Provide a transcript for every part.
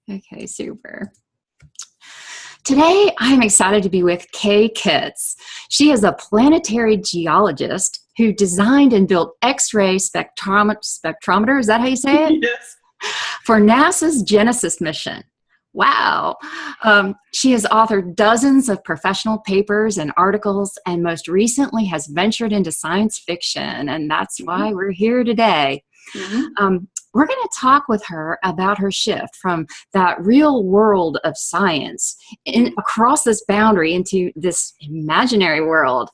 Okay, super. Today, I'm excited to be with K.Kitts. She is a planetary geologist who designed and built X-ray spectrometer, is that how you say it? Yes. For NASA's Genesis mission. Wow. She has authored dozens of professional papers and articles, and most recently has ventured into science fiction, and that's why we're here today. We're going to talk with her about her shift from that real world of science across this boundary into this imaginary world,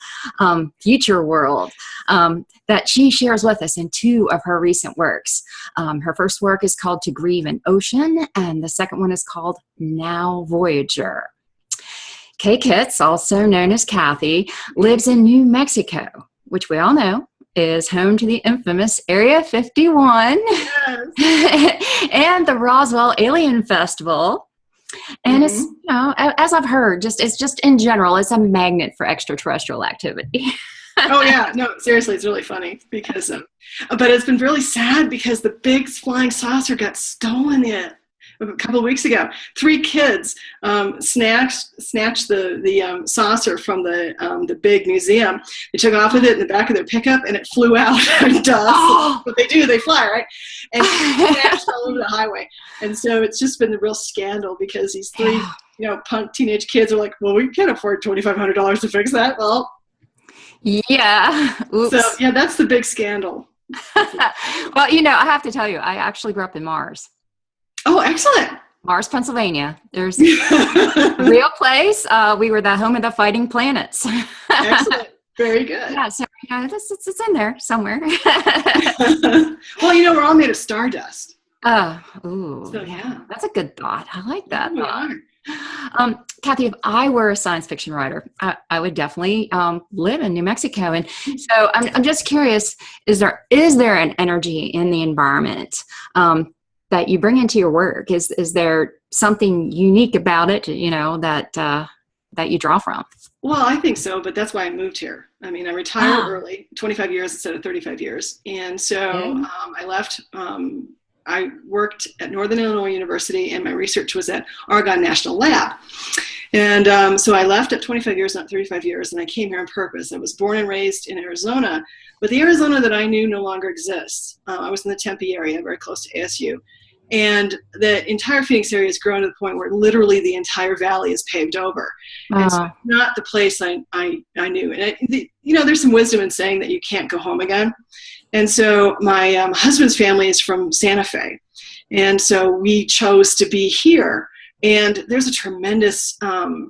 future world, that she shares with us in two of her recent works. Her first work is called To Grieve an Ocean, and the second one is called Now Voyager. K.Kitts, also known as Kathy, lives in New Mexico, which we all know is home to the infamous Area 51 and the Roswell Alien Festival. And it's, you know, as I've heard, it's just in general, it's a magnet for extraterrestrial activity. Oh yeah, no, seriously, it's really funny because, but it's been really sad because the big flying saucer got stolen a couple of weeks ago. 3 kids snatched the saucer from the big museum. They took off with it in the back of their pickup, and it flew out in dust. Oh. What they do, they fly, right? And it smashed all over the highway. And so it's just been a real scandal because these 3, punk teenage kids are like, well, we can't afford $2,500 to fix that. Well, yeah. Oops. So yeah, that's the big scandal. Well, I have to tell you, I actually grew up in Mars. Oh, excellent. Mars, Pennsylvania. There's a real place. We were the home of the fighting planets. Excellent. Very good. Yeah, so it's in there somewhere. Well, we're all made of stardust. So, yeah. That's a good thought. I like that We thought. are. Kathy, if I were a science fiction writer, I would definitely live in New Mexico. And so I'm just curious, is there an energy in the environment that you bring into your work? Is there something unique about it, that you draw from? Well, I think so, but that's why I moved here. I mean, I retired early, 25 years instead of 35 years. And so I left. I worked at Northern Illinois University, and my research was at Argonne National Lab. And so I left at 25 years, not 35 years, and I came here on purpose. I was born and raised in Arizona, but the Arizona that I knew no longer exists. I was in the Tempe area, very close to ASU. And the entire Phoenix area has grown to the point where literally the entire valley is paved over. And so it's not the place I knew. And there's some wisdom in saying that you can't go home again. And so my husband's family is from Santa Fe. And so we chose to be here. And there's a tremendous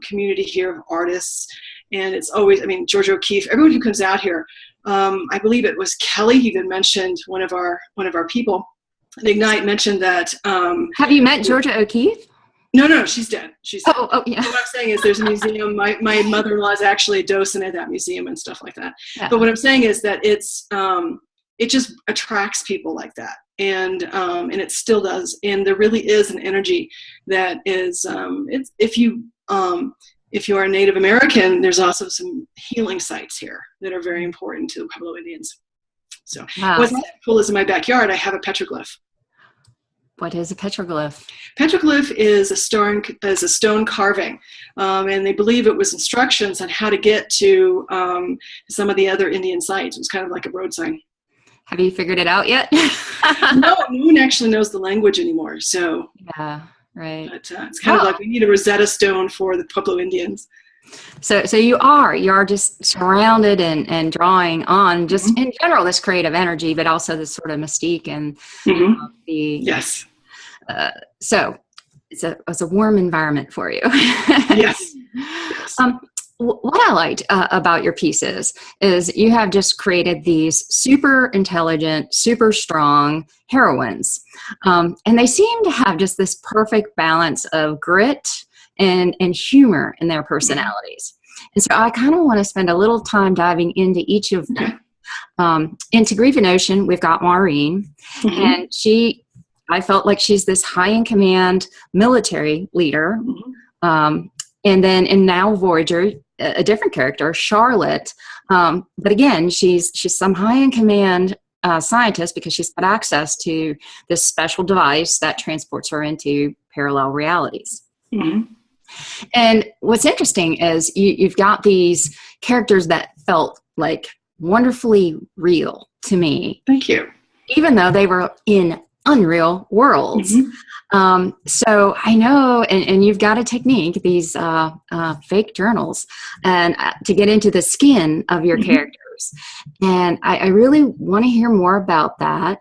community here of artists. And it's always, George O'Keeffe, everyone who comes out here, I believe it was Kelly who even mentioned one of our people. And Ignite mentioned that. Have you met Georgia O'Keeffe? No, she's dead. She's dead. Oh, yeah. What I'm saying is there's a museum. My mother-in-law is actually a docent at that museum and stuff like that. Yeah. But what I'm saying is that it just attracts people like that. And it still does. And there really is an energy that is, if you are a Native American, there's also some healing sites here that are very important to the Pueblo Indians. So what's cool is in my backyard, I have a petroglyph. What is a petroglyph? Petroglyph is a stone carving, and they believe it was instructions on how to get to some of the other Indian sites. It was kind of like a road sign. Have you figured it out yet? No one actually knows the language anymore. So yeah, right. But it's kind of like we need a Rosetta Stone for the Pueblo Indians. So you are just surrounded and drawing on just in general this creative energy, but also this sort of mystique and the yes. So it's a warm environment for you. Yes. What I liked about your pieces is you have just created these super intelligent, super strong heroines, and they seem to have just this perfect balance of grit and humor in their personalities. And so I kind of want to spend a little time diving into each of them. In To Grieve an Ocean, we've got Maureen, and I felt like she's this high in command military leader. And then in Now Voyager, a different character, Charlotte. But again, she's some high in command scientist because she's got access to this special device that transports her into parallel realities. Mm-hmm. And what's interesting is you've got these characters that felt like wonderfully real to me. Thank you. Even though they were in unreal worlds. Mm-hmm. So I know, and you've got a technique, these fake journals, and to get into the skin of your characters. And I really want to hear more about that,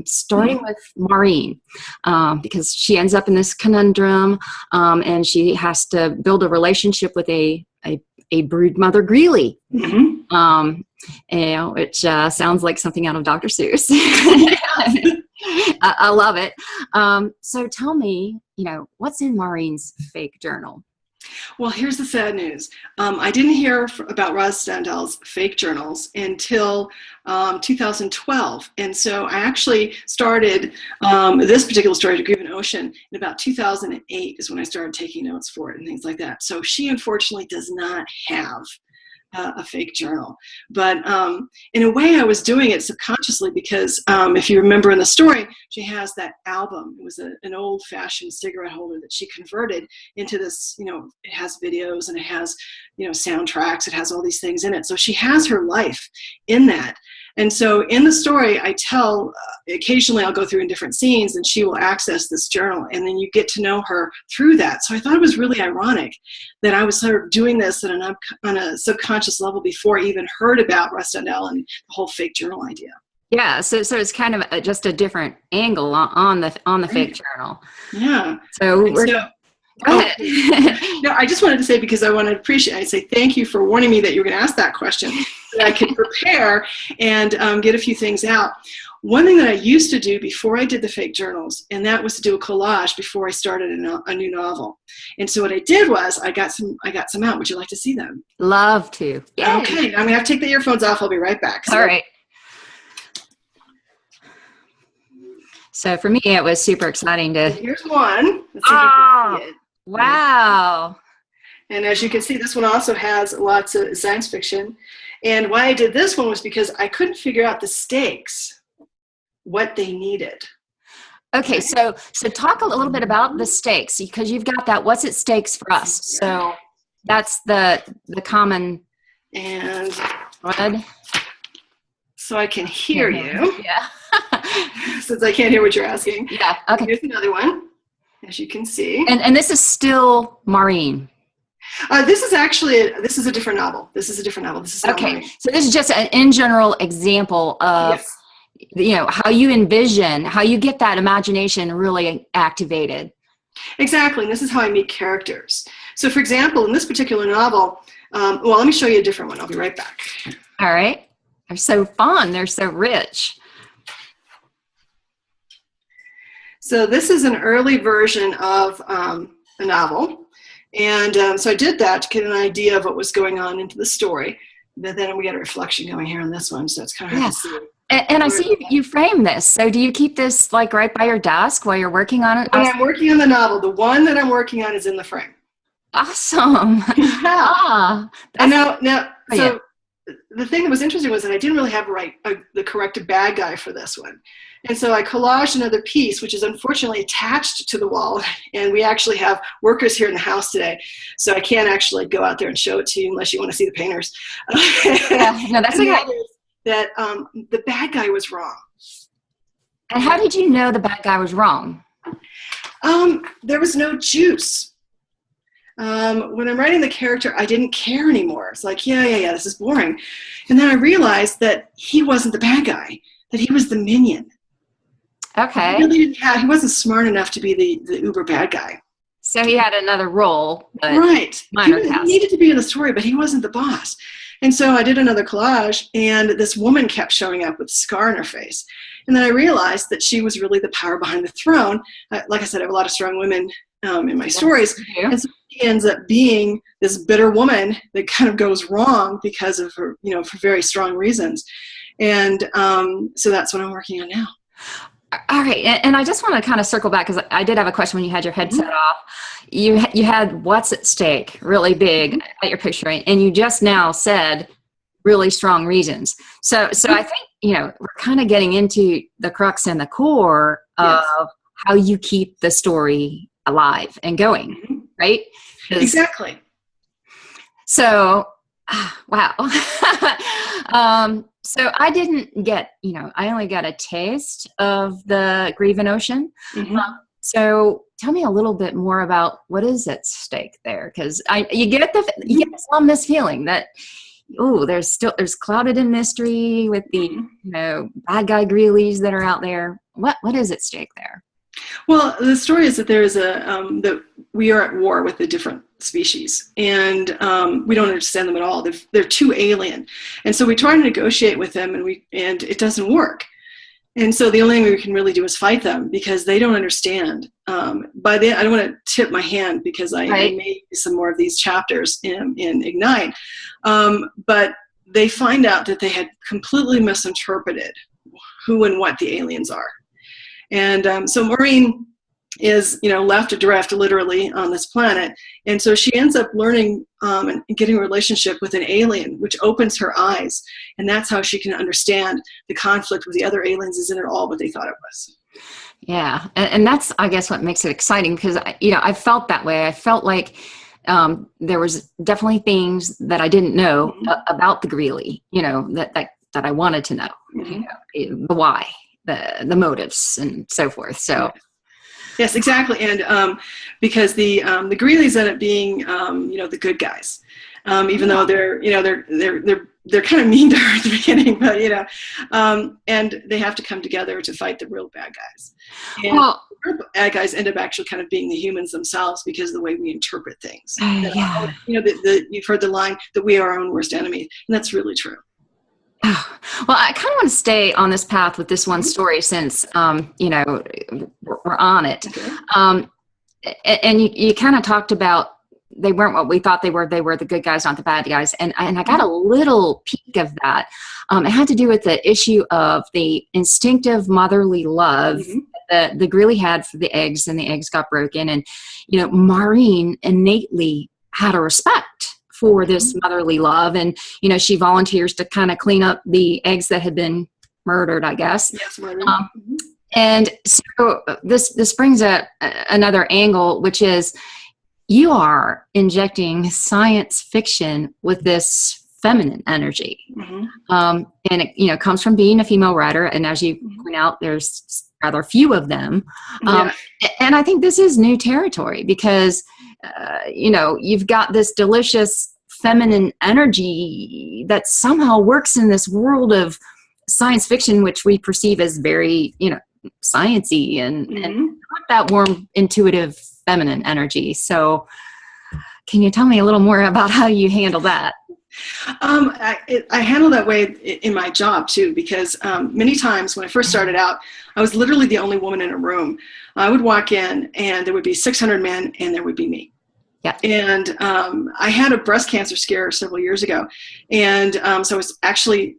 starting with Maureen, because she ends up in this conundrum, and she has to build a relationship with a brood mother, Greeley. Which sounds like something out of Dr. Seuss. I love it. So tell me, what's in Maureen's fake journal? Well, here's the sad news. I didn't hear about Roz Standell's fake journals until 2012. And so I actually started this particular story to Grieve an Ocean in about 2008 is when I started taking notes for it and things like that. So she unfortunately does not have a fake journal. But in a way I was doing it subconsciously because if you remember in the story, she has that album. It was an old-fashioned cigarette holder that she converted into this, it has videos and it has, soundtracks. It has all these things in it. So she has her life in that. And so in the story, I tell, occasionally I'll go through in different scenes and she will access this journal and then you get to know her through that. So I thought it was really ironic that I was sort of doing this on a subconscious level before I even heard about Roz Standell and the whole fake journal idea. Yeah, so it's kind of just a different angle on the fake journal. Yeah. So go ahead. No, I just wanted to say, because I want to appreciate, I say thank you for warning me that you were going to ask that question, so that I could prepare and get a few things out. One thing that I used to do before I did the fake journals, and that was to do a collage before I started a new novel. And so what I did was I got some out. Would you like to see them? Love to. Yay. Okay, I'm going to have to take the earphones off. I'll be right back. All right. So for me, it was super exciting to. Here's one. Let's see if you can see it. Wow. And as you can see, this one also has lots of science fiction. And why I did this one was because I couldn't figure out the stakes, what they needed. Okay, so talk a little bit about the stakes, because you've got that what's at stakes for us. So that's the common. And thread. So I can hear you. Yeah. Since I can't hear what you're asking. Yeah, okay. Here's another one, as you can see. And this is still Maureen. This is a different novel. This is Okay, Maureen. so this is just an in general example of how you envision, how you get that imagination really activated. Exactly, and this is how I meet characters. So for example, in this particular novel, well, let me show you a different one. I'll be right back. All right. They're so fun. They're so rich. So this is an early version of a novel. And so I did that to get an idea of what was going on into the story. But then we got a reflection going here on this one, so it's kind of hard to see. And I see you frame this. So do you keep this like right by your desk while you're working on it? When I'm working on the novel, the one that I'm working on is in the frame. Awesome. Yeah. And now, so the thing that was interesting was that I didn't really have the correct bad guy for this one. And so I collaged another piece, which is unfortunately attached to the wall. And we actually have workers here in the house today. So I can't actually go out there and show it to you unless you want to see the painters. Yeah, no, that's okay. That the bad guy was wrong. And how did you know the bad guy was wrong? There was no juice. When I'm writing the character, I didn't care anymore. It's like, yeah, this is boring. And then I realized that he wasn't the bad guy, that he was the minion. Okay. He wasn't smart enough to be the uber bad guy. So he had another role. But right. Minor He task. needed to be in the story, but he wasn't the boss. And so I did another collage, and this woman kept showing up with a scar on her face. And then I realized that she was really the power behind the throne. Like I said, I have a lot of strong women in my stories. And so she ends up being this bitter woman that kind of goes wrong because of her, for very strong reasons. And so that's what I'm working on now. All right, and I just want to kind of circle back because I did have a question when you had your headset off. You had what's at stake really big at your picture, and you just now said really strong reasons. So I think we're kind of getting into the crux and the core of how you keep the story alive and going, right? Exactly. So, wow. So I didn't get, I only got a taste of the Grieven Ocean. So tell me a little bit more about what is at stake there, because you get this feeling that there's clouded in mystery with the bad guy Greeleys that are out there. What is at stake there? Well, the story is that there is that we are at war with a different species, and we don't understand them at all. They're too alien, and so we try to negotiate with them, and it doesn't work. And so the only thing we can really do is fight them because they don't understand. I don't want to tip my hand because I made some more of these chapters in Ignite, but they find out that they had completely misinterpreted who and what the aliens are. And so Maureen is, left adrift literally on this planet. And so she ends up learning and getting a relationship with an alien, which opens her eyes. And that's how she can understand the conflict with the other aliens isn't at all what they thought it was. Yeah. And that's, I guess, what makes it exciting because, I felt that way. I felt like there was definitely things that I didn't know about the Greeley, that I wanted to know, the why, the motives and so forth. So. Yes, exactly, and because the Greeleys end up being the good guys, even though they're kind of mean to her at the beginning, but and they have to come together to fight the real bad guys. And the real bad guys end up actually kind of being the humans themselves because of the way we interpret things. You've heard the line that we are our own worst enemy, and that's really true. Well, I kind of want to stay on this path with this one story since, we're on it. Okay. And you kind of talked about they weren't what we thought they were. They were the good guys, not the bad guys. And I got a little peek of that. It had to do with the issue of the instinctive motherly love that the Greeley had for the eggs, and the eggs got broken. And, Maureen innately had a respect for this motherly love. And, she volunteers to kind of clean up the eggs that had been murdered, I guess. Yes, murdered. And so this brings up another angle, which is you are injecting science fiction with this feminine energy. And it, comes from being a female writer. And as you point out, there's rather few of them. And I think this is new territory because you've got this delicious feminine energy that somehow works in this world of science fiction, which we perceive as very, science-y and not that warm, intuitive, feminine energy. So can you tell me a little more about how you handle that? I handle that way in my job too, because many times when I first started out, I was literally the only woman in a room. I would walk in and there would be 600 men and there would be me. Yeah. And I had a breast cancer scare several years ago. And so I was actually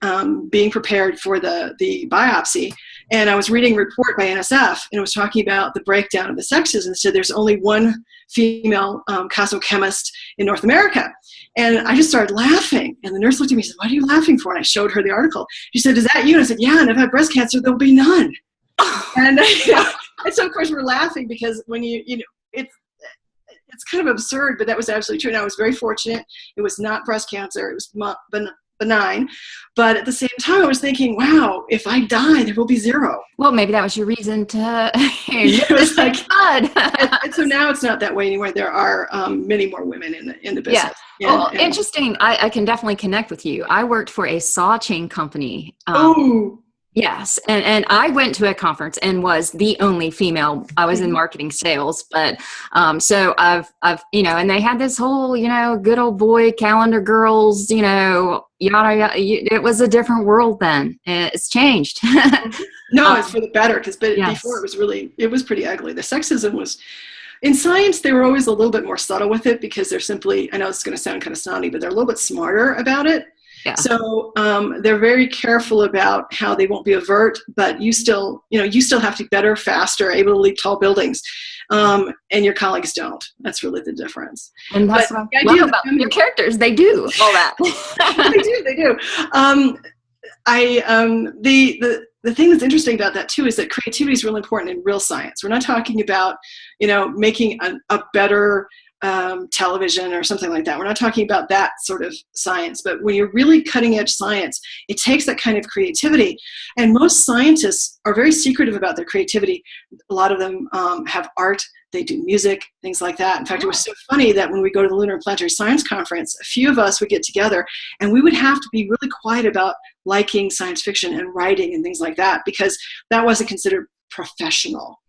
being prepared for the biopsy. And I was reading a report by NSF, and it was talking about the breakdown of the sexes. And so there's only one female cosmochemist in North America. And I just started laughing. And the nurse looked at me and said, "What are you laughing for?" And I showed her the article. She said, "Is that you?" And I said, "Yeah, and if I have breast cancer, there'll be none." And so, of course, we're laughing because when it's kind of absurd, but that was absolutely true. And I was very fortunate. It was not breast cancer. It was benign. But at the same time, I was thinking, wow, if I die, there will be zero. Well, maybe that was your reason to it was like, and so now it's not that way anymore. There are many more women in the business. Yeah. Well, interesting. I can definitely connect with you. I worked for a saw chain company. Yes. And I went to a conference and was the only female. I was in marketing sales, but so I've and they had this whole, good old boy calendar girls, yada, yada. It was a different world then. It's changed. No, it's for the better because before it was pretty ugly. The sexism was, in science, they were always a little bit more subtle with it because they're simply, I know it's going to sound kind of snotty, but they're a little bit smarter about it. Yeah. So they're very careful about how they won't be overt, but you still have to be better, faster, able to leap tall buildings, and your colleagues don't. That's really the difference. And that's what I love about your characters. They do all that. They do. The thing that's interesting about that too is that creativity is really important in real science. We're not talking about, making a better television or something like that. We're not talking about that sort of science, but when you're really cutting edge science, it takes that kind of creativity. And most scientists are very secretive about their creativity. A lot of them have art, they do music, things like that. In fact, it was so funny that when we go to the Lunar and Planetary Science Conference, a few of us would get together and we would have to be really quiet about liking science fiction and writing and things like that, because that wasn't considered professional.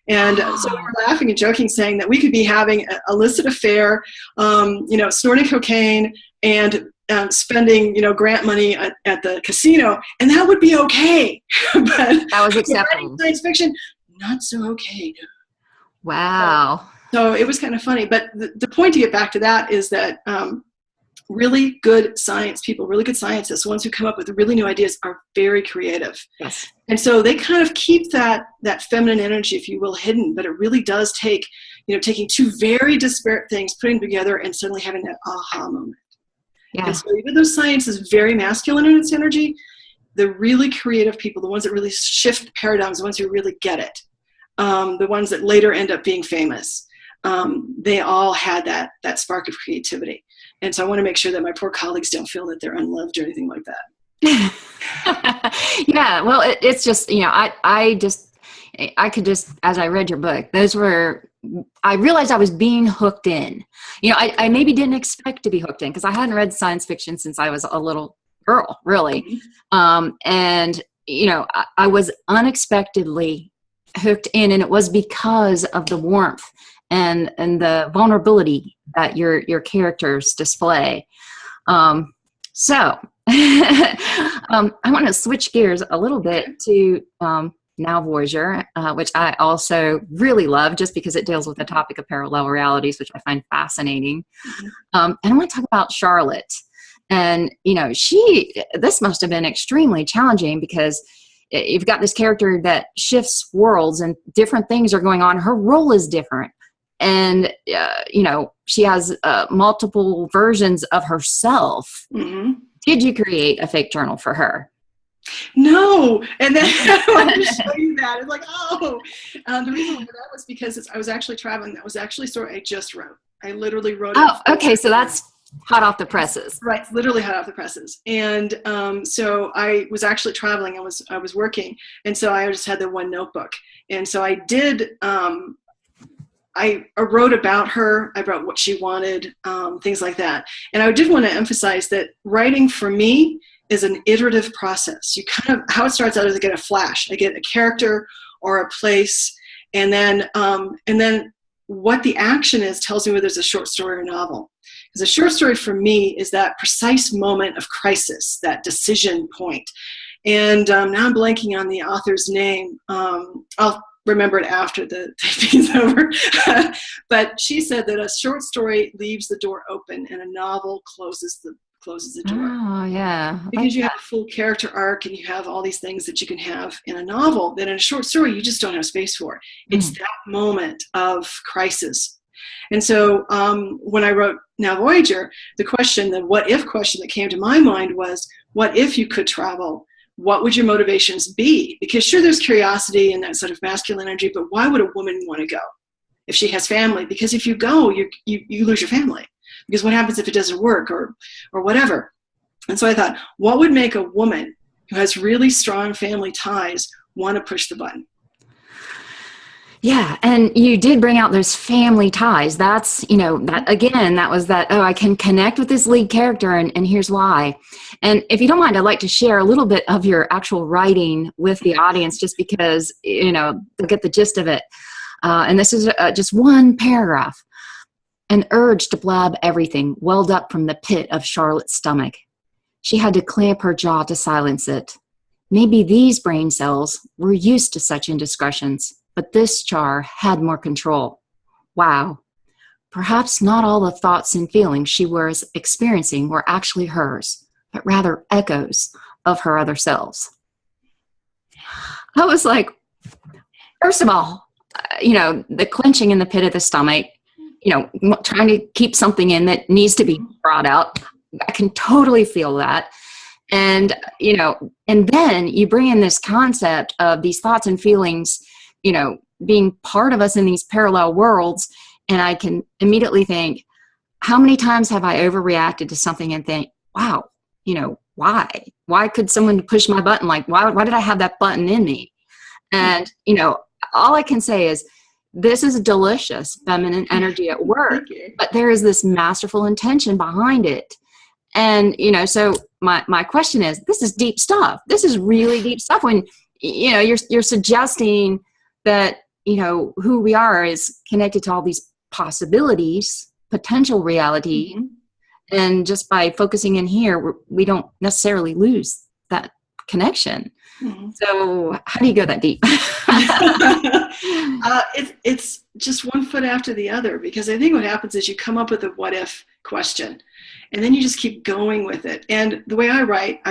And so we were laughing and joking, saying that we could be having an illicit affair, snorting cocaine and spending, grant money at the casino, and that would be okay. But that was acceptable. Science fiction, not so okay. Wow. So it was kind of funny. But the point to get back to that is that really good science people, really good scientists, ones who come up with really new ideas, are very creative. Yes. And so they kind of keep that feminine energy, if you will, hidden. But it really does take, taking two very disparate things, putting them together, and suddenly having that aha moment. Yeah. And so even though science is very masculine in its energy, the really creative people, the ones that really shift paradigms, the ones who really get it, the ones that later end up being famous, they all had that spark of creativity. And so I want to make sure that my poor colleagues don't feel that they're unloved or anything like that. Yeah, well, it's just, I could just, as I read your book, I realized I was being hooked in. I maybe didn't expect to be hooked in because I hadn't read science fiction since I was a little girl, really. And, I was unexpectedly hooked in, and it was because of the warmth and the vulnerability that your characters display. So I want to switch gears a little bit to Now Voyager, which I also really love just because it deals with the topic of parallel realities, which I find fascinating. And I want to talk about Charlotte. And, this must have been extremely challenging because you've got this character that shifts worlds and different things are going on. Her role is different. And, she has multiple versions of herself. Mm-hmm. Did you create a fake journal for her? No. And then I wanted to show you that. It's like, the reason for that was because I was actually traveling. That was actually a story I just wrote. I literally wrote it. Oh, okay. So that's hot off the presses. Right. Literally hot off the presses. And so I was actually traveling. I was working. And so I just had the one notebook. And so I did, I wrote about her. I wrote what she wanted, things like that. And I did want to emphasize that writing for me is an iterative process. How it starts out is I get a flash. I get a character or a place, and then what the action is tells me whether it's a short story or a novel. Because a short story for me is that precise moment of crisis, that decision point. And now I'm blanking on the author's name. I'll remember it after the taping is over. But she said that a short story leaves the door open and a novel closes the door. Oh, yeah. Because you have a full character arc and you have all these things that you can have in a novel that in a short story you just don't have space for. It's that moment of crisis. And so when I wrote Now Voyager, the what if question that came to my mind was, what if you could travel? What would your motivations be? Because sure, there's curiosity and that sort of masculine energy, but why would a woman want to go if she has family? Because if you go, you lose your family. Because what happens if it doesn't work or whatever? And so I thought, what would make a woman who has really strong family ties want to push the button? Yeah, and you did bring out those family ties. That's, I can connect with this lead character, and here's why. And if you don't mind, I'd like to share a little bit of your actual writing with the audience, just because, they'll get the gist of it. And this is just one paragraph. An urge to blab everything welled up from the pit of Charlotte's stomach. She had to clamp her jaw to silence it. Maybe these brain cells were used to such indiscretions, but this Char had more control. Wow. Perhaps not all the thoughts and feelings she was experiencing were actually hers, but rather echoes of her other selves. I was like, first of all, the clenching in the pit of the stomach, trying to keep something in that needs to be brought out. I can totally feel that. And, and then you bring in this concept of these thoughts and feelings, being part of us in these parallel worlds. And I can immediately think, how many times have I overreacted to something and think, wow, why? Why could someone push my button? Like, why did I have that button in me? And, all I can say is, this is delicious feminine energy at work, but there is this masterful intention behind it. And, so my question is, this is deep stuff. This is really deep stuff when, you're suggesting that, who we are is connected to all these possibilities, potential reality. Mm-hmm. And just by focusing in here, we don't necessarily lose that connection. Mm-hmm. So how do you go that deep? It's just one foot after the other, because I think what happens is you come up with a what if question, and then you just keep going with it. And the way I write,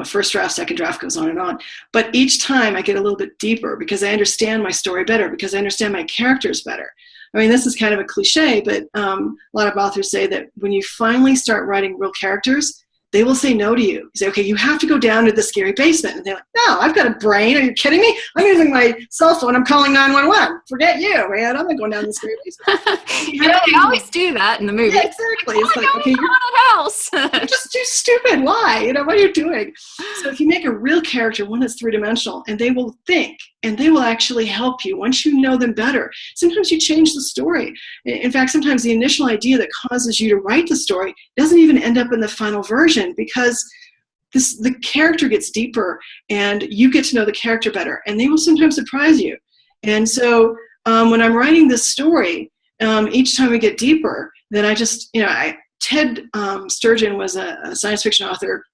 first draft, second draft, goes on and on. But each time I get a little bit deeper because I understand my story better, because I understand my characters better. I mean, this is kind of a cliche, but a lot of authors say that when you finally start writing real characters, they will say no to you. You say, okay, you have to go down to the scary basement. And they're like, no, I've got a brain. Are you kidding me? I'm using my cell phone. I'm calling 911. Forget you, man. I'm not going down the scary basement. They always do that in the movie. Yeah, exactly. It's like, okay, you're just too stupid. Why? What are you doing? So if you make a real character, one that's three-dimensional, and they will think, and they will actually help you once you know them better. Sometimes you change the story. In fact, sometimes the initial idea that causes you to write the story doesn't even end up in the final version, because the character gets deeper and you get to know the character better, and they will sometimes surprise you. And so when I'm writing this story, each time we get deeper, then I just, Ted Sturgeon was a science fiction author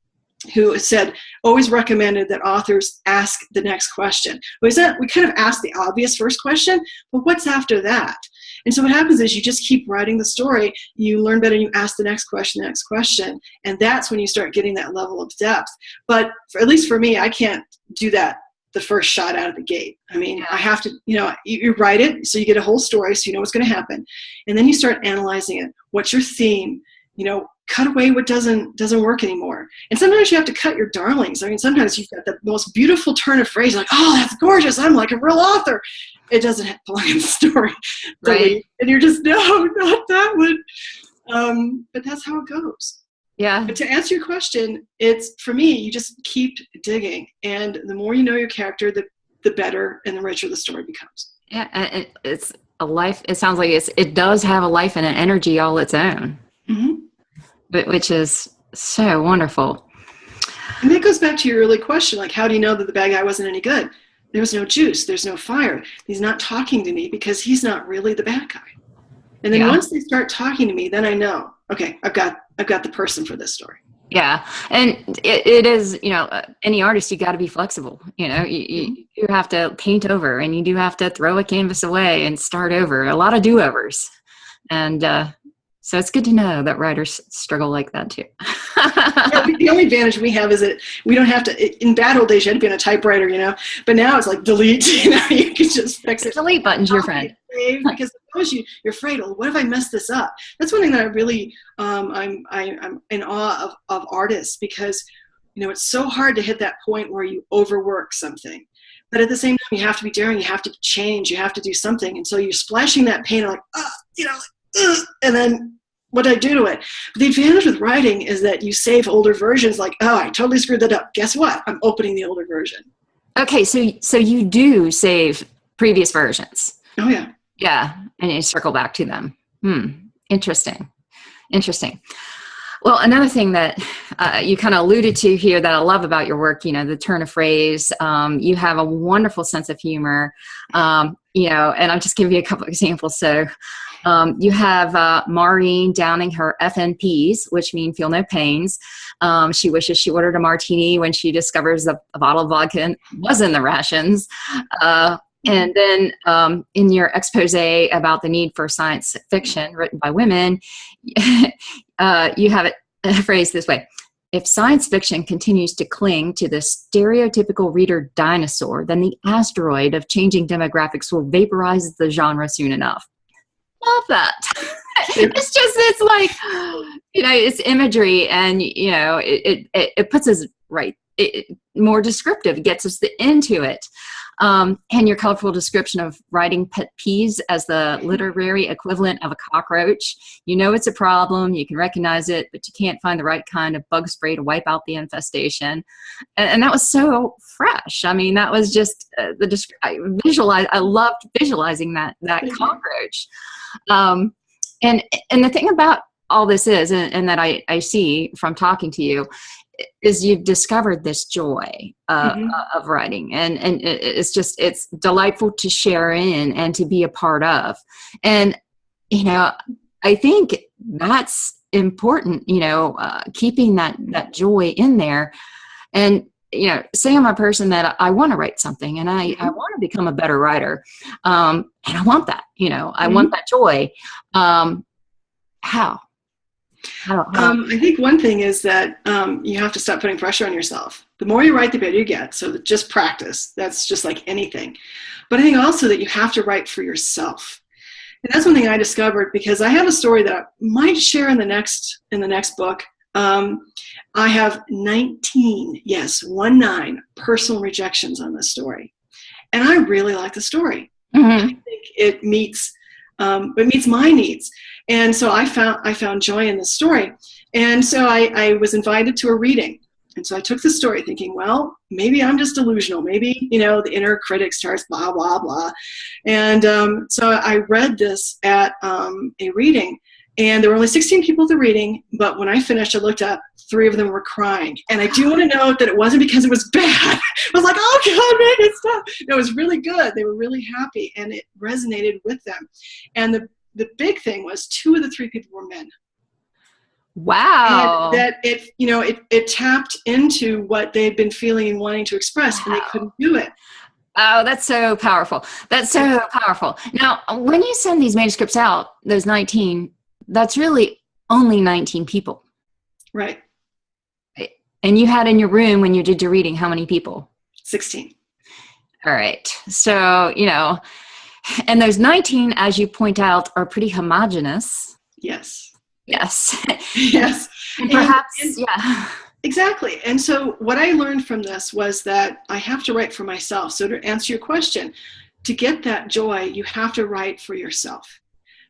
who said, always recommended that authors ask the next question. We kind of ask the obvious first question, but what's after that? And so what happens is you just keep writing the story, you learn better, and you ask the next question, and that's when you start getting that level of depth. But at least for me, I can't do that the first shot out of the gate. I mean, I have to, you write it, so you get a whole story, so you know what's going to happen. And then you start analyzing it. What's your theme? Cut away what doesn't work anymore. And sometimes you have to cut your darlings. I mean, sometimes you've got the most beautiful turn of phrase, like, oh, that's gorgeous, I'm like a real author. It doesn't belong in the story. Right. And you're just, no, not that one. But that's how it goes. Yeah. But to answer your question, it's, for me, you just keep digging. And the more you know your character, the better and the richer the story becomes. Yeah, it's a life. It sounds like it does have a life and an energy all its own. Mm-hmm. Which is so wonderful. And that goes back to your early question, like, how do you know that the bad guy wasn't any good? There was no juice. There's no fire. He's not talking to me because he's not really the bad guy. And then once they start talking to me, then I know, okay, I've got the person for this story. Yeah. And it is, any artist, you got to be flexible. You have to paint over, and you do have to throw a canvas away and start over. A lot of do-overs. And, so it's good to know that writers struggle like that too. The only advantage we have is that we don't have to, in bad old days, you had to be on a typewriter, but now it's like delete, you can just fix it. Delete button's your friend. Because suppose you're afraid, oh, what if I mess this up? That's one thing that I really, I'm in awe of artists, because, it's so hard to hit that point where you overwork something. But at the same time, you have to be daring, you have to change, you have to do something. And so you're splashing that paint, like, and then what do I do to it? But the advantage with writing is that you save older versions, like, oh, I totally screwed that up. Guess what? I'm opening the older version. Okay, so you do save previous versions. Oh, yeah. Yeah, and you circle back to them. Interesting. Well, another thing that you kind of alluded to here that I love about your work, the turn of phrase, you have a wonderful sense of humor, and I'll just give you a couple of examples. So you have Maureen downing her FNPs, which mean feel no pains. She wishes she ordered a martini when she discovers a bottle of vodka was in the rations. And then in your expose about the need for science fiction written by women, you have it phrased this way. If science fiction continues to cling to the stereotypical reader dinosaur, then the asteroid of changing demographics will vaporize the genre soon enough. Love that. it's like, it's imagery, and, it puts us right. More descriptive, gets us into it. And your colorful description of writing pet peeves as the literary equivalent of a cockroach. It's a problem, you can recognize it, but you can't find the right kind of bug spray to wipe out the infestation. And that was so fresh. I mean, that was just I loved visualizing that cockroach. And the thing about all this is, and that I see from talking to you, is you've discovered this joy of writing, and it's delightful to share in and to be a part of. And I think that's important, keeping that joy in there. And say I'm a person that I want to write something, and I want to become a better writer, and I want that, I want that joy. How? I think one thing is that you have to stop putting pressure on yourself. The more you write, the better you get. So just practice. That's just like anything. But I think also that you have to write for yourself. And that's one thing I discovered, because I have a story that I might share in the next book. I have 19 personal rejections on this story. And I really like the story. I think it meets my needs. And so I found joy in the story. And so I was invited to a reading. And so I took the story thinking, well, maybe I'm just delusional. Maybe, the inner critic starts blah, blah, blah. And so I read this at a reading. And there were only 16 people at the reading. But when I finished, I looked up, 3 of them were crying. And I do want to note that it wasn't because it was bad. I was like, oh, God, man, it's tough. No, it was really good. They were really happy. And it resonated with them. And the big thing was 2 of the 3 people were men. Wow. And that it tapped into what they'd been feeling and wanting to express, and they couldn't do it. Oh, that's so powerful. That's so powerful. Now, when you send these manuscripts out, those 19, that's really only 19 people. Right. And you had in your room when you did your reading, how many people? 16. All right. So, and those 19, as you point out, are pretty homogenous. Yes. Yes. Yes. And perhaps, yeah. Exactly. And so what I learned from this was that I have to write for myself. So to answer your question, to get that joy, you have to write for yourself.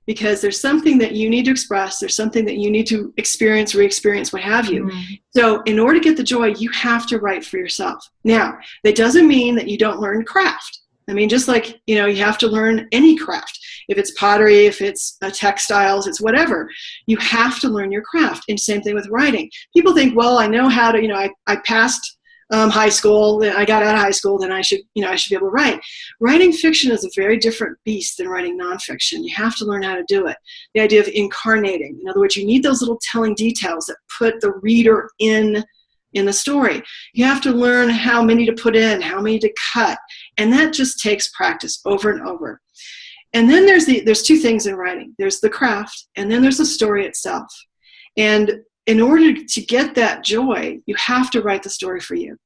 Because there's something that you need to express, there's something that you need to experience, re-experience, what have you. Mm-hmm. So in order to get the joy, you have to write for yourself. Now, that doesn't mean that you don't learn craft. I mean, just like, you have to learn any craft. If it's pottery, if it's textiles, it's whatever. You have to learn your craft. And same thing with writing. People think, well, I know how to, I passed high school, I got out of high school, then I should be able to write. Writing fiction is a very different beast than writing nonfiction. You have to learn how to do it. The idea of incarnating. In other words, you need those little telling details that put the reader in the story. You have to learn how many to put in, how many to cut. And that just takes practice over and over. And then there's 2 things in writing. There's the craft, and then there's the story itself. And in order to get that joy, you have to write the story for you.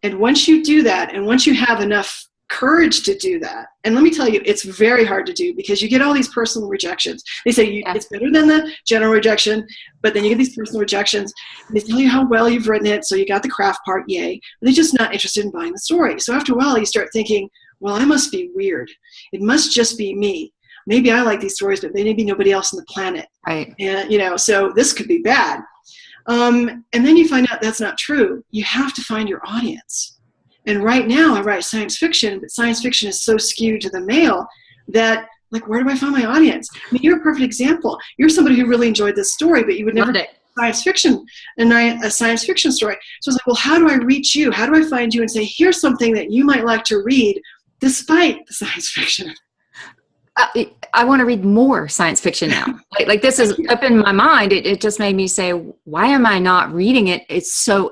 And once you do that, and once you have enough courage to do that, and let me tell you, it's very hard to do, because you get all these personal rejections. They say it's better than the general rejection, but then you get these personal rejections. They tell you how well you've written it, so you got the craft part, yay. But they're just not interested in buying the story. So after a while, you start thinking, well, I must be weird. It must just be me. Maybe I like these stories, but maybe nobody else on the planet. Right. And, so this could be bad. And then you find out that's not true. You have to find your audience. And right now I write science fiction, but science fiction is so skewed to the male that, like, where do I find my audience? I mean, you're a perfect example. You're somebody who really enjoyed this story, but you would never do science fiction and a science fiction story. So it's like, well, how do I reach you? How do I find you and say, here's something that you might like to read despite the science fiction? I want to read more science fiction now. Like this is up in my mind. It just made me say, why am I not reading it? It's so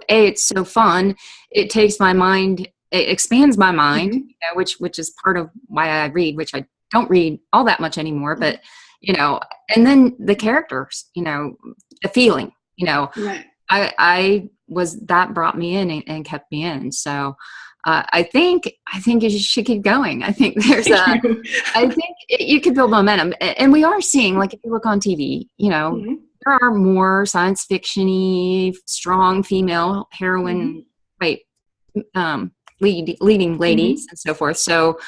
fun. It takes my mind, it expands my mind, which is part of why I read, which I don't read all that much anymore, but, and then the characters, the feeling, right. I was, that brought me in and kept me in. So, I think you should keep going. I think there's Thank you. I think you could build momentum, and we are seeing, like, if you look on TV, Mm-hmm. there are more science fiction-y, strong female Mm-hmm. heroine, wait, leading Mm-hmm. ladies and so forth. So,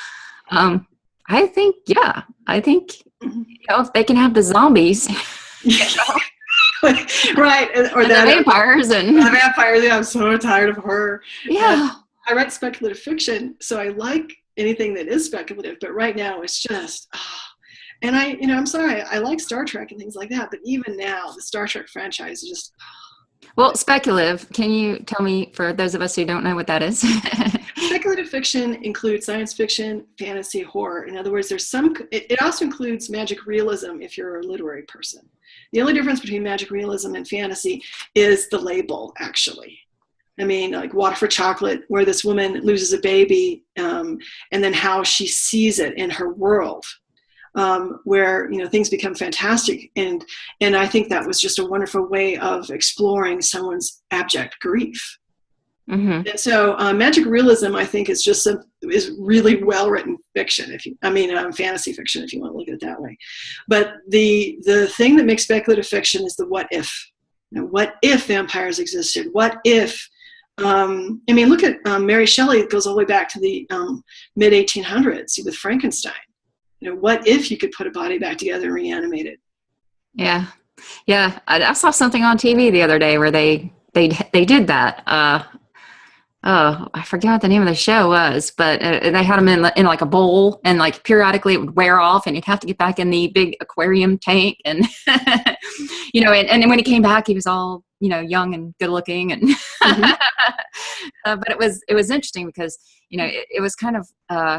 um, I think, yeah, I think, Mm-hmm. if they can have the zombies, Right, or and the that vampires, the and vampire. Yeah, I'm so tired of her. And yeah. I write speculative fiction, so I like anything that is speculative. But right now, it's just, and I'm sorry, I like Star Trek and things like that. But even now, the Star Trek franchise is just. Well, speculative. Can you tell me, for those of us who don't know what that is? Speculative fiction includes science fiction, fantasy, horror. In other words, it also includes magic realism if you're a literary person. The only difference between magic realism and fantasy is the label, actually. I mean, like Water for Chocolate, where this woman loses a baby, and then how she sees it in her world, where things become fantastic, and I think that was just a wonderful way of exploring someone's abject grief. Mm-hmm. And so, magic realism, I think, is really well written fiction. Fantasy fiction, if you want to look at it that way. But the thing that makes speculative fiction is the what if. What if vampires existed? What if? Look at Mary Shelley. It goes all the way back to the mid 1800s with Frankenstein. What if you could put a body back together and reanimate it? Yeah, yeah. I saw something on TV the other day where they did that. Oh, I forget what the name of the show was, but they had him in like a bowl, and like periodically it would wear off, and you'd have to get back in the big aquarium tank, and and then when he came back, he was all young and good looking, and Mm-hmm. but it was interesting because it was kind of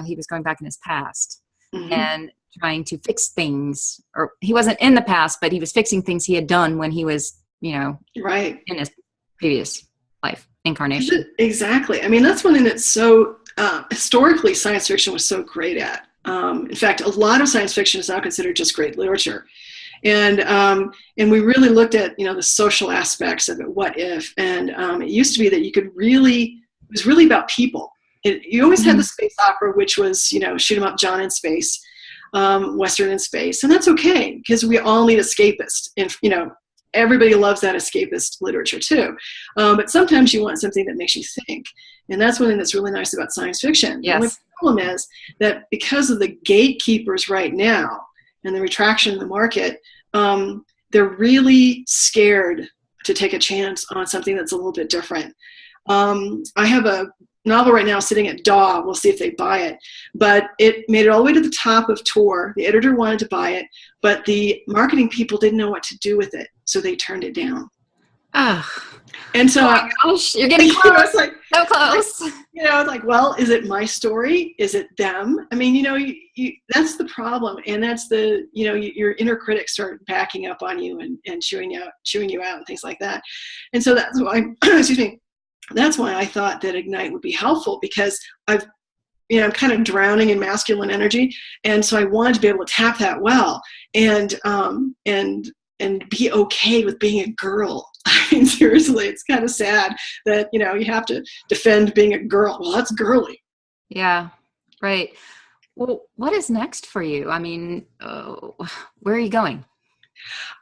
he was going back in his past Mm-hmm. and trying to fix things, or he wasn't in the past, but he was fixing things he had done when he was Right. in his previous life incarnation. Exactly. That's one thing that's so historically science fiction was so great at. In fact, a lot of science fiction is now considered just great literature, and we really looked at the social aspects of it. What if? And it used to be that it was really about people. You always had the space opera, which was shoot 'em up John in space, Western in space, and that's okay because we all need escapists, and everybody loves that escapist literature too. But sometimes you want something that makes you think. And that's one thing that's really nice about science fiction. Yes. The only problem is that because of the gatekeepers right now and the retraction in the market, they're really scared to take a chance on something that's a little bit different. I have a novel right now sitting at DAW. We'll see if they buy it. But it made it all the way to the top of Tor. The editor wanted to buy it, but the marketing people didn't know what to do with it, so they turned it down. Oh, and so, oh my gosh, you're getting close. So close. It's like, well, is it my story? Is it them? That's the problem, and that's your inner critics start backing up on you and chewing you out and things like that. And so that's why, excuse me. That's why I thought that Ignite would be helpful, because I'm kind of drowning in masculine energy, and so I wanted to be able to tap that well and be okay with being a girl. Seriously, it's kind of sad that you have to defend being a girl. Well, that's girly. Yeah, right. Well, what is next for you? Where are you going?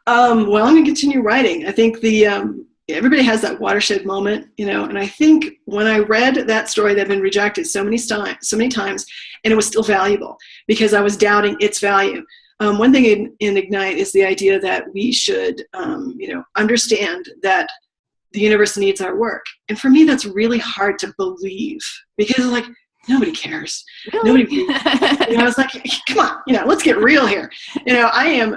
Well, I'm going to continue writing. I think everybody has that watershed moment, and I think when I read that story that had been rejected so many times, and it was still valuable because I was doubting its value. One thing in Ignite is the idea that we should, understand that the universe needs our work. And for me, that's really hard to believe because nobody cares. Really? Nobody, I was like, come on, let's get real here. I am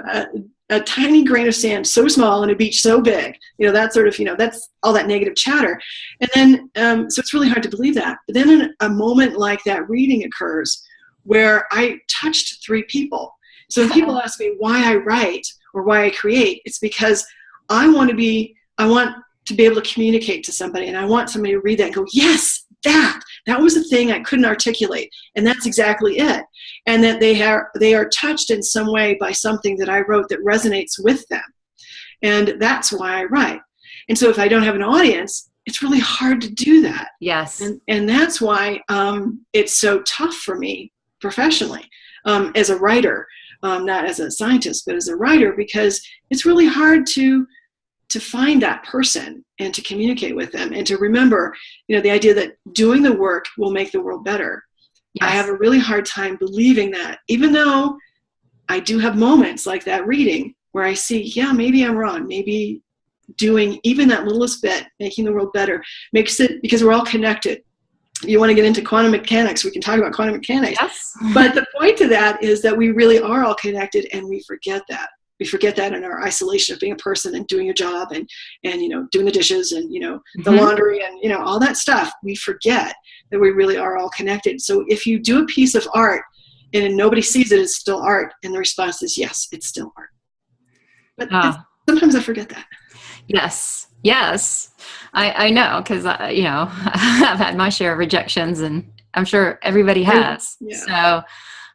a tiny grain of sand so small and a beach so big, that sort of, that's all that negative chatter. And then, so it's really hard to believe that. But then in a moment like that reading occurs where I touched 3 people. So when people ask me why I write or why I create, it's because I want to be able to communicate to somebody, and I want somebody to read that and go, yes, that was the thing I couldn't articulate, and that's exactly it. And that they are touched in some way by something that I wrote that resonates with them. And that's why I write. And so if I don't have an audience, it's really hard to do that. Yes. And that's why it's so tough for me professionally as a writer, not as a scientist, but as a writer, because it's really hard to find that person and to communicate with them and to remember, the idea that doing the work will make the world better. Yes. I have a really hard time believing that, even though I do have moments like that reading where I see, yeah, maybe I'm wrong. Maybe doing even that littlest bit, making the world better, makes it, because we're all connected. If you want to get into quantum mechanics, we can talk about quantum mechanics. Yes. But the point to that is that we really are all connected, and we forget that. We forget that in our isolation of being a person and doing a job and doing the dishes and, the laundry and, all that stuff. We forget that we really are all connected. So if you do a piece of art and nobody sees it, it's still art. And the response is, yes, it's still art. But sometimes I forget that. Yes. Yes. I know, because, I've had my share of rejections, and I'm sure everybody has. Yeah.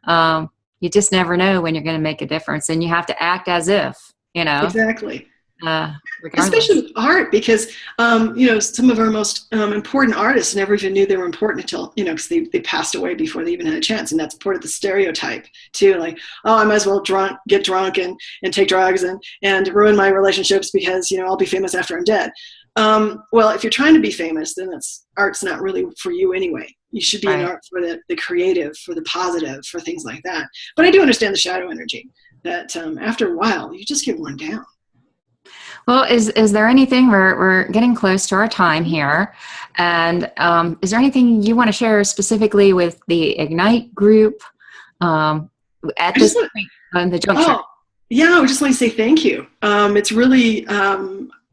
So, you just never know when you're going to make a difference, and you have to act as if, Exactly. Regardless. Especially with art, because, some of our most important artists never even knew they were important until, because they passed away before they even had a chance. And that's part of the stereotype too. Like, oh, I might as well get drunk and take drugs and ruin my relationships because, I'll be famous after I'm dead. Well, if you're trying to be famous, then art's not really for you anyway. You should be in art for the creative, for the positive, for things like that. But I do understand the shadow energy that after a while, you just get worn down. Well, is there anything, we're getting close to our time here, and is there anything you want to share specifically with the Ignite group at this point on the juncture? Oh, yeah, I would just like to say thank you. It's really,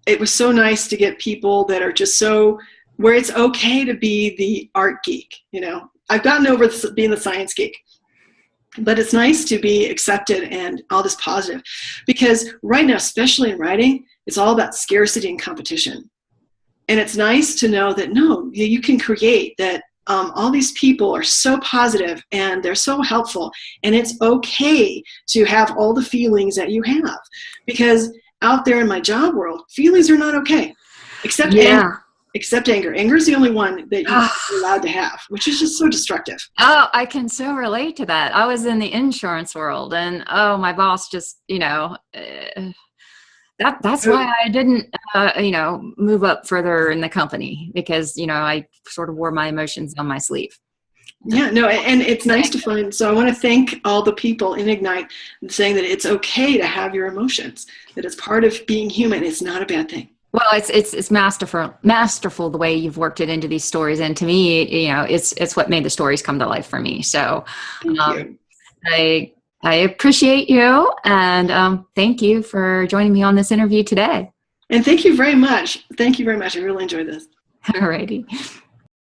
it was so nice to get people that are just where it's okay to be the art geek. I've gotten over being the science geek, but it's nice to be accepted and all this positive, because right now, especially in writing, it's all about scarcity and competition. And it's nice to know that, no, you can create that. All these people are so positive and they're so helpful, and it's okay to have all the feelings that you have, because out there in my job world, feelings are not okay, except anger. Except anger. Anger is the only one that you're allowed to have, which is just so destructive. Oh, I can so relate to that. I was in the insurance world, and my boss just, that's why I didn't, move up further in the company, because, I sort of wore my emotions on my sleeve. Yeah, no, and it's nice to find. So I want to thank all the people in Ignite saying that it's okay to have your emotions, that it's part of being human. It's not a bad thing. Well, it's masterful the way you've worked it into these stories, and to me, it's what made the stories come to life for me. So, thank you. I appreciate you, and thank you for joining me on this interview today. And thank you very much. Thank you very much. I really enjoyed this. Alrighty.